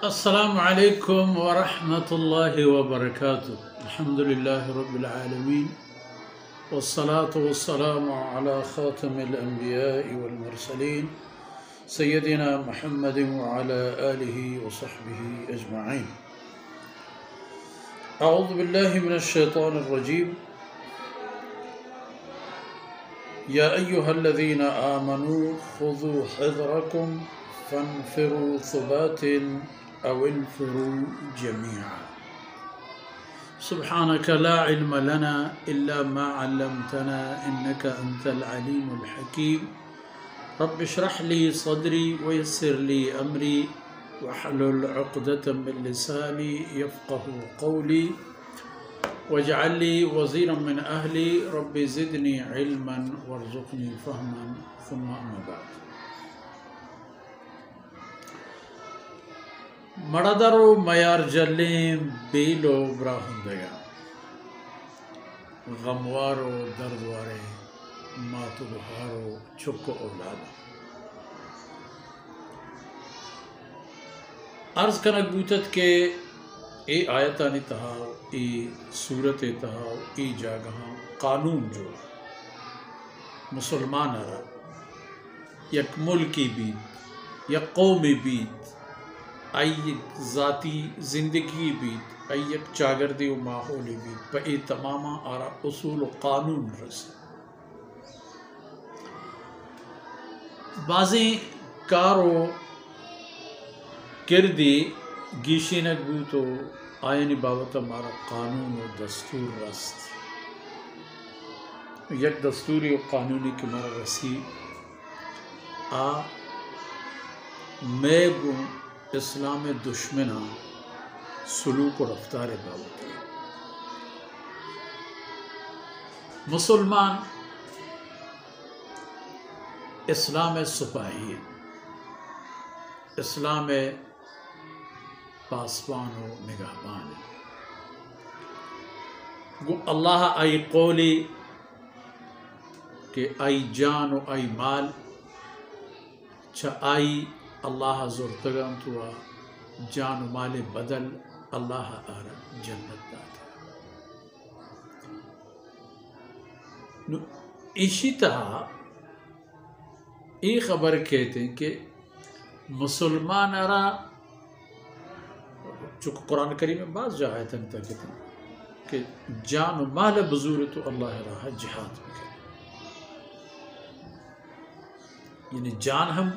السلام عليكم ورحمة الله وبركاته. الحمد لله رب العالمين، والصلاة والسلام على خاتم الأنبياء والمرسلين سيدنا محمد وعلى آله وصحبه أجمعين. أعوذ بالله من الشيطان الرجيم. يا أيها الذين آمنوا خذوا حذركم فانفروا ثبات أو انفروا جميعا. سبحانك لا علم لنا إلا ما علمتنا إنك أنت العليم الحكيم. رب اشرح لي صدري ويسر لي أمري واحلل عقدة من لساني يفقه قولي واجعل لي وزيرا من أهلي رب زدني علما وارزقني فهما ثم أما بعد. مردرو میار جلیم بیلو براہندگا غموارو دردوارے ماتو بہارو چکو اولادا. عرض کنک بوتت کے ای آیتانی تہاو ای صورت تہاو ای جاگہاں قانون جو مسلمان آرہ یک ملکی بیت یک قومی بیت ای ذاتی زندگی بیت ای یک چاگردی و ماحولی بیت پا ای تماما آرہ اصول و قانون رسے. بعضی کارو کردی گیشی نگو تو آئینی بابت ہمارا قانون و دستور رست. یک دستوری و قانونی کے مارا رسی میں گو اسلام دشمنہ سلوک و رفتار بابت. مسلمان اسلام سپاہی اسلام پاسبان و نگہبان گو اللہ آئی قولی کہ آئی جان و آئی مال چھا آئی اللہ زورتگان تو جان و مال بدل اللہ آرہ جنت داتا. اسی طرح ای خبر کہتے ہیں کہ مسلمان آرہ چونکہ قرآن کریم میں بعض جا آیتاں کہتے ہیں کہ جان و مال بزور تو اللہ راہ جہاد میں کرے. یعنی جان ہم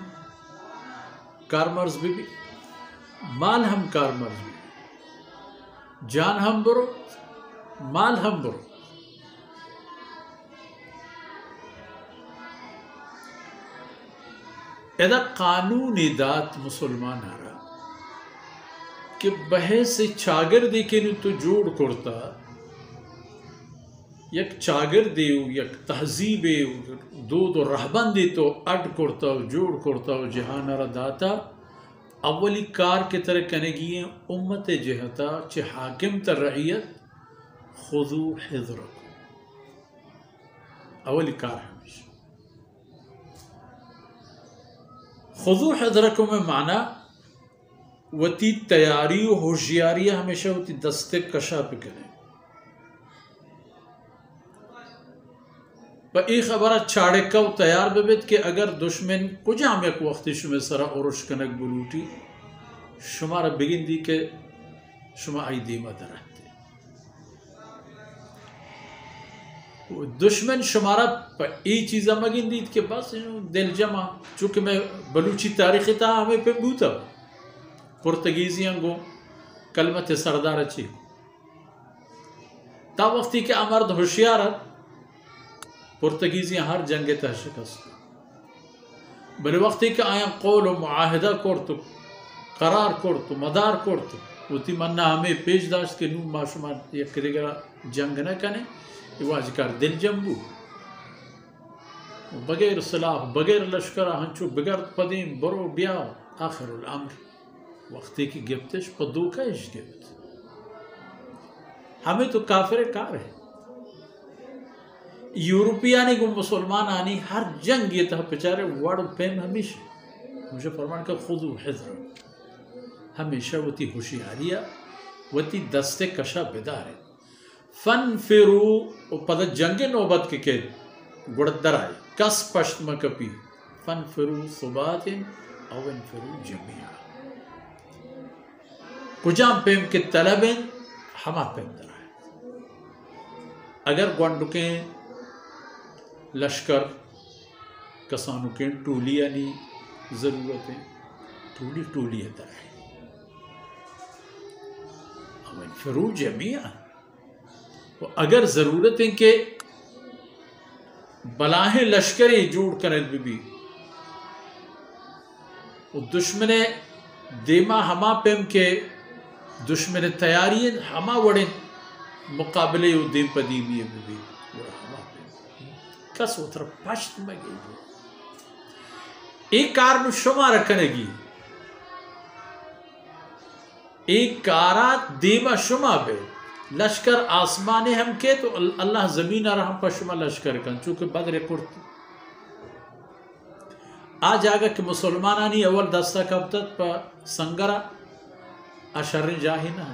کارمرز بھی مال ہم کارمرز بھی جان ہم برو مال ہم برو. ایدہ قانونی دات مسلمان آ رہا کہ بہے سے چاگر دیکھے نو تو جوڑ کرتا یک چاگر دیو یک تہذیب دو رہبندی تو اڈ کرتا جوڑ کرتا جہان را داتا. اولی کار کے طرح کنگی امت جہتا چھ حاکم تر رعیت خذو حذرکم. اولی کار ہمیشہ خذو حذرکم میں معنی وتی تیاری و ہوشیاری ہمیشہ ہوتی دستے کشا پہ کریں. با ای خبرہ چھاڑے کو تیار ببید کہ اگر دشمن کجا ہم ایک وقتی شما سرا عرش کنک بلوٹی شما را بگن دی کہ شما آئی دیمہ درہتے. دشمن شما را پا ای چیزا مگن دید کہ بس دل جمع چونکہ میں بلوچی تاریخی تا ہمیں پہ بوتا پرتگیزیاں گو کلمت سردار اچھی تا وقتی کہ امرد ہوشیارت پرتگیزیاں ہر جنگ تا شکست بلے وقتی کہ آیا قول و معاہدہ کرتو قرار کرتو مدار کرتو وتی منہ ہمیں پیش داشت کہ نو ما شما یک دیگر جنگ نہ کنے یہ واجہ کار دل جنبو بغیر سلاح بغیر لشکرہ ہنچو بغیر پدیم برو بیا آخر الامر وقتی کی گفتش پدوکا اش گفت. ہمیں تو کافر کار ہے. یورپیانی کو مسلمان آنی ہر جنگ یہ تھا پچارے وڑ پیم ہمیشہ مجھے فرمان کا خودو حضر ہمیشہ وتی ہوشیاریہ وتی دست کشا بدار ہے فنفرو و پد جنگ نوبت کے گڑت در آئے کس پشت مکپی فنفرو ثبات او انفرو جميعا کجام پیم کے طلب ہما پیم در آئے اگر گوانڈکیں لشکر کسانوں کے ٹولی یعنی ضرورتیں ٹولی در آئے او انفرو جميعا اگر ضرورت ہے کہ بلاہیں لشکری جوڑ کریں بھی وہ دشمن دیما ہما پیم کے دشمن تیاری ہما وڑیں مقابلے و دیم پدیمی بھی ہما پیم کس اتر پشت میں گئی ایک کار میں شما رکھنے گی ایک کارات دیما شما بے لشکر آسمانے ہم کے تو اللہ زمین رحم پشما لشکر کن چونکہ بدر کرتی آج آگا کہ مسلمانانی اول دستہ کبتت پا سنگرہ اشر جاہی نہ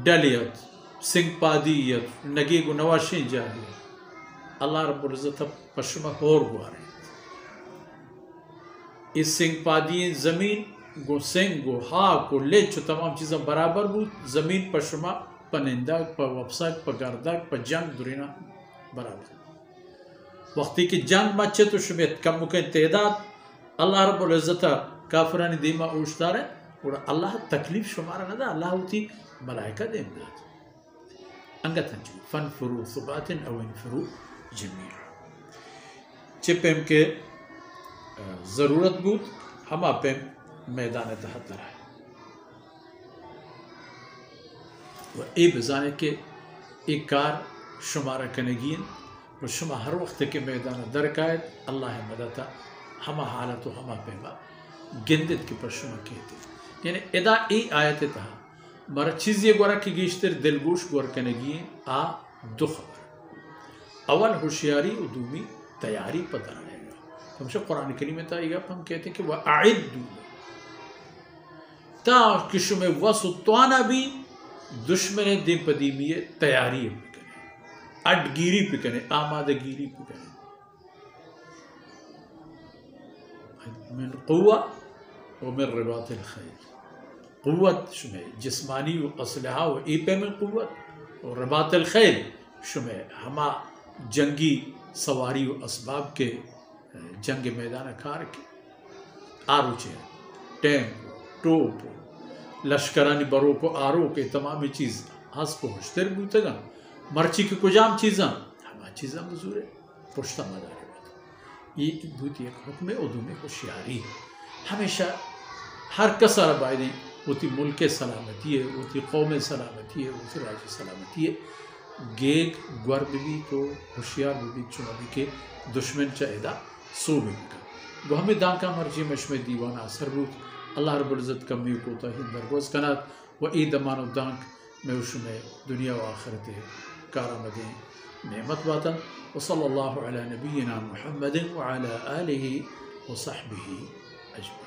ڈلیت سنگ پادیت نگی گو نواشین جاہی اللہ رب العزت پشما ہور گوارے اس سنگ پادی زمین گو سنگ گو ہاک گو لیچو تمام چیزیں برابر بود زمین پا شما پا ننداک پا وپساک پا گرداک پا جنگ دورینا برابر وقتی کہ جنگ مچے تو شمیت کم مکین تعداد اللہ رب العزت کافرانی دیما اوشتار ہے اور اللہ تکلیف شمارا ندا اللہ ہوتی ملائکہ دیم داد انگتن جو فنفرو ثبات او انفرو جميعا چپیم کے ضرورت بود ہما پیم میدان تحت رہا و ای بزانے کہ ایک کار شمارہ کنگین و شما ہر وقت کے میدان درکایت اللہ مدتا ہما حالت و ہما پیما گندت کی پر شما کہتے یعنی ادا ای آیت تہا مرا چیز یہ گورا کی گیشتر دلگوش گور کنگین آ دو خبر اول ہوشیاری و دومی تیاری پتہ رہے گا ہمشہ قرآن کریم میں تھا ہم کہتے ہیں کہ وَأَعِدُّ تا کشو میں وسطوانا بھی دشمن دیم پدیمی تیاری پہ کریں اڈگیری پہ کریں آمادگیری پہ کریں من قوة ومن رباط الخیل قوت شمع جسمانی و اسلحہ و ایپے من قوت و رباط الخیل شمع ہما جنگی سواری و اسباب کے جنگ میدان کار کے آروچے ٹینک ٹوپ لشکرانی برو کو آرو کے تمامی چیز ہس کو ہوشتر بوتگا مرچی کے کجام چیزاں ہما چیزاں مزور ہے پشتہ مدارے بات یہ بوتی ایک حکم ادوم ہوشیاری ہمیشہ ہر کسر بائدیں ہوتی ملک سلامتی ہے ہوتی قوم سلامتی ہے ہوتی راج سلامتی ہے گیگ گور بھی تو ہوشیار بھی چنابی کے دشمن چاہدہ سو بھی کا وہ ہمیں دانکا مرجی مشمع دیوان اثر بود اللہ رب العزت کمی کو تاہین درگوز کنات و ای دمان و دانک میں اس میں دنیا و آخرت کارآمدیں نعمت باتا و صلی اللہ علی نبینا محمد و علی آلہ و صحبہ اجمعین.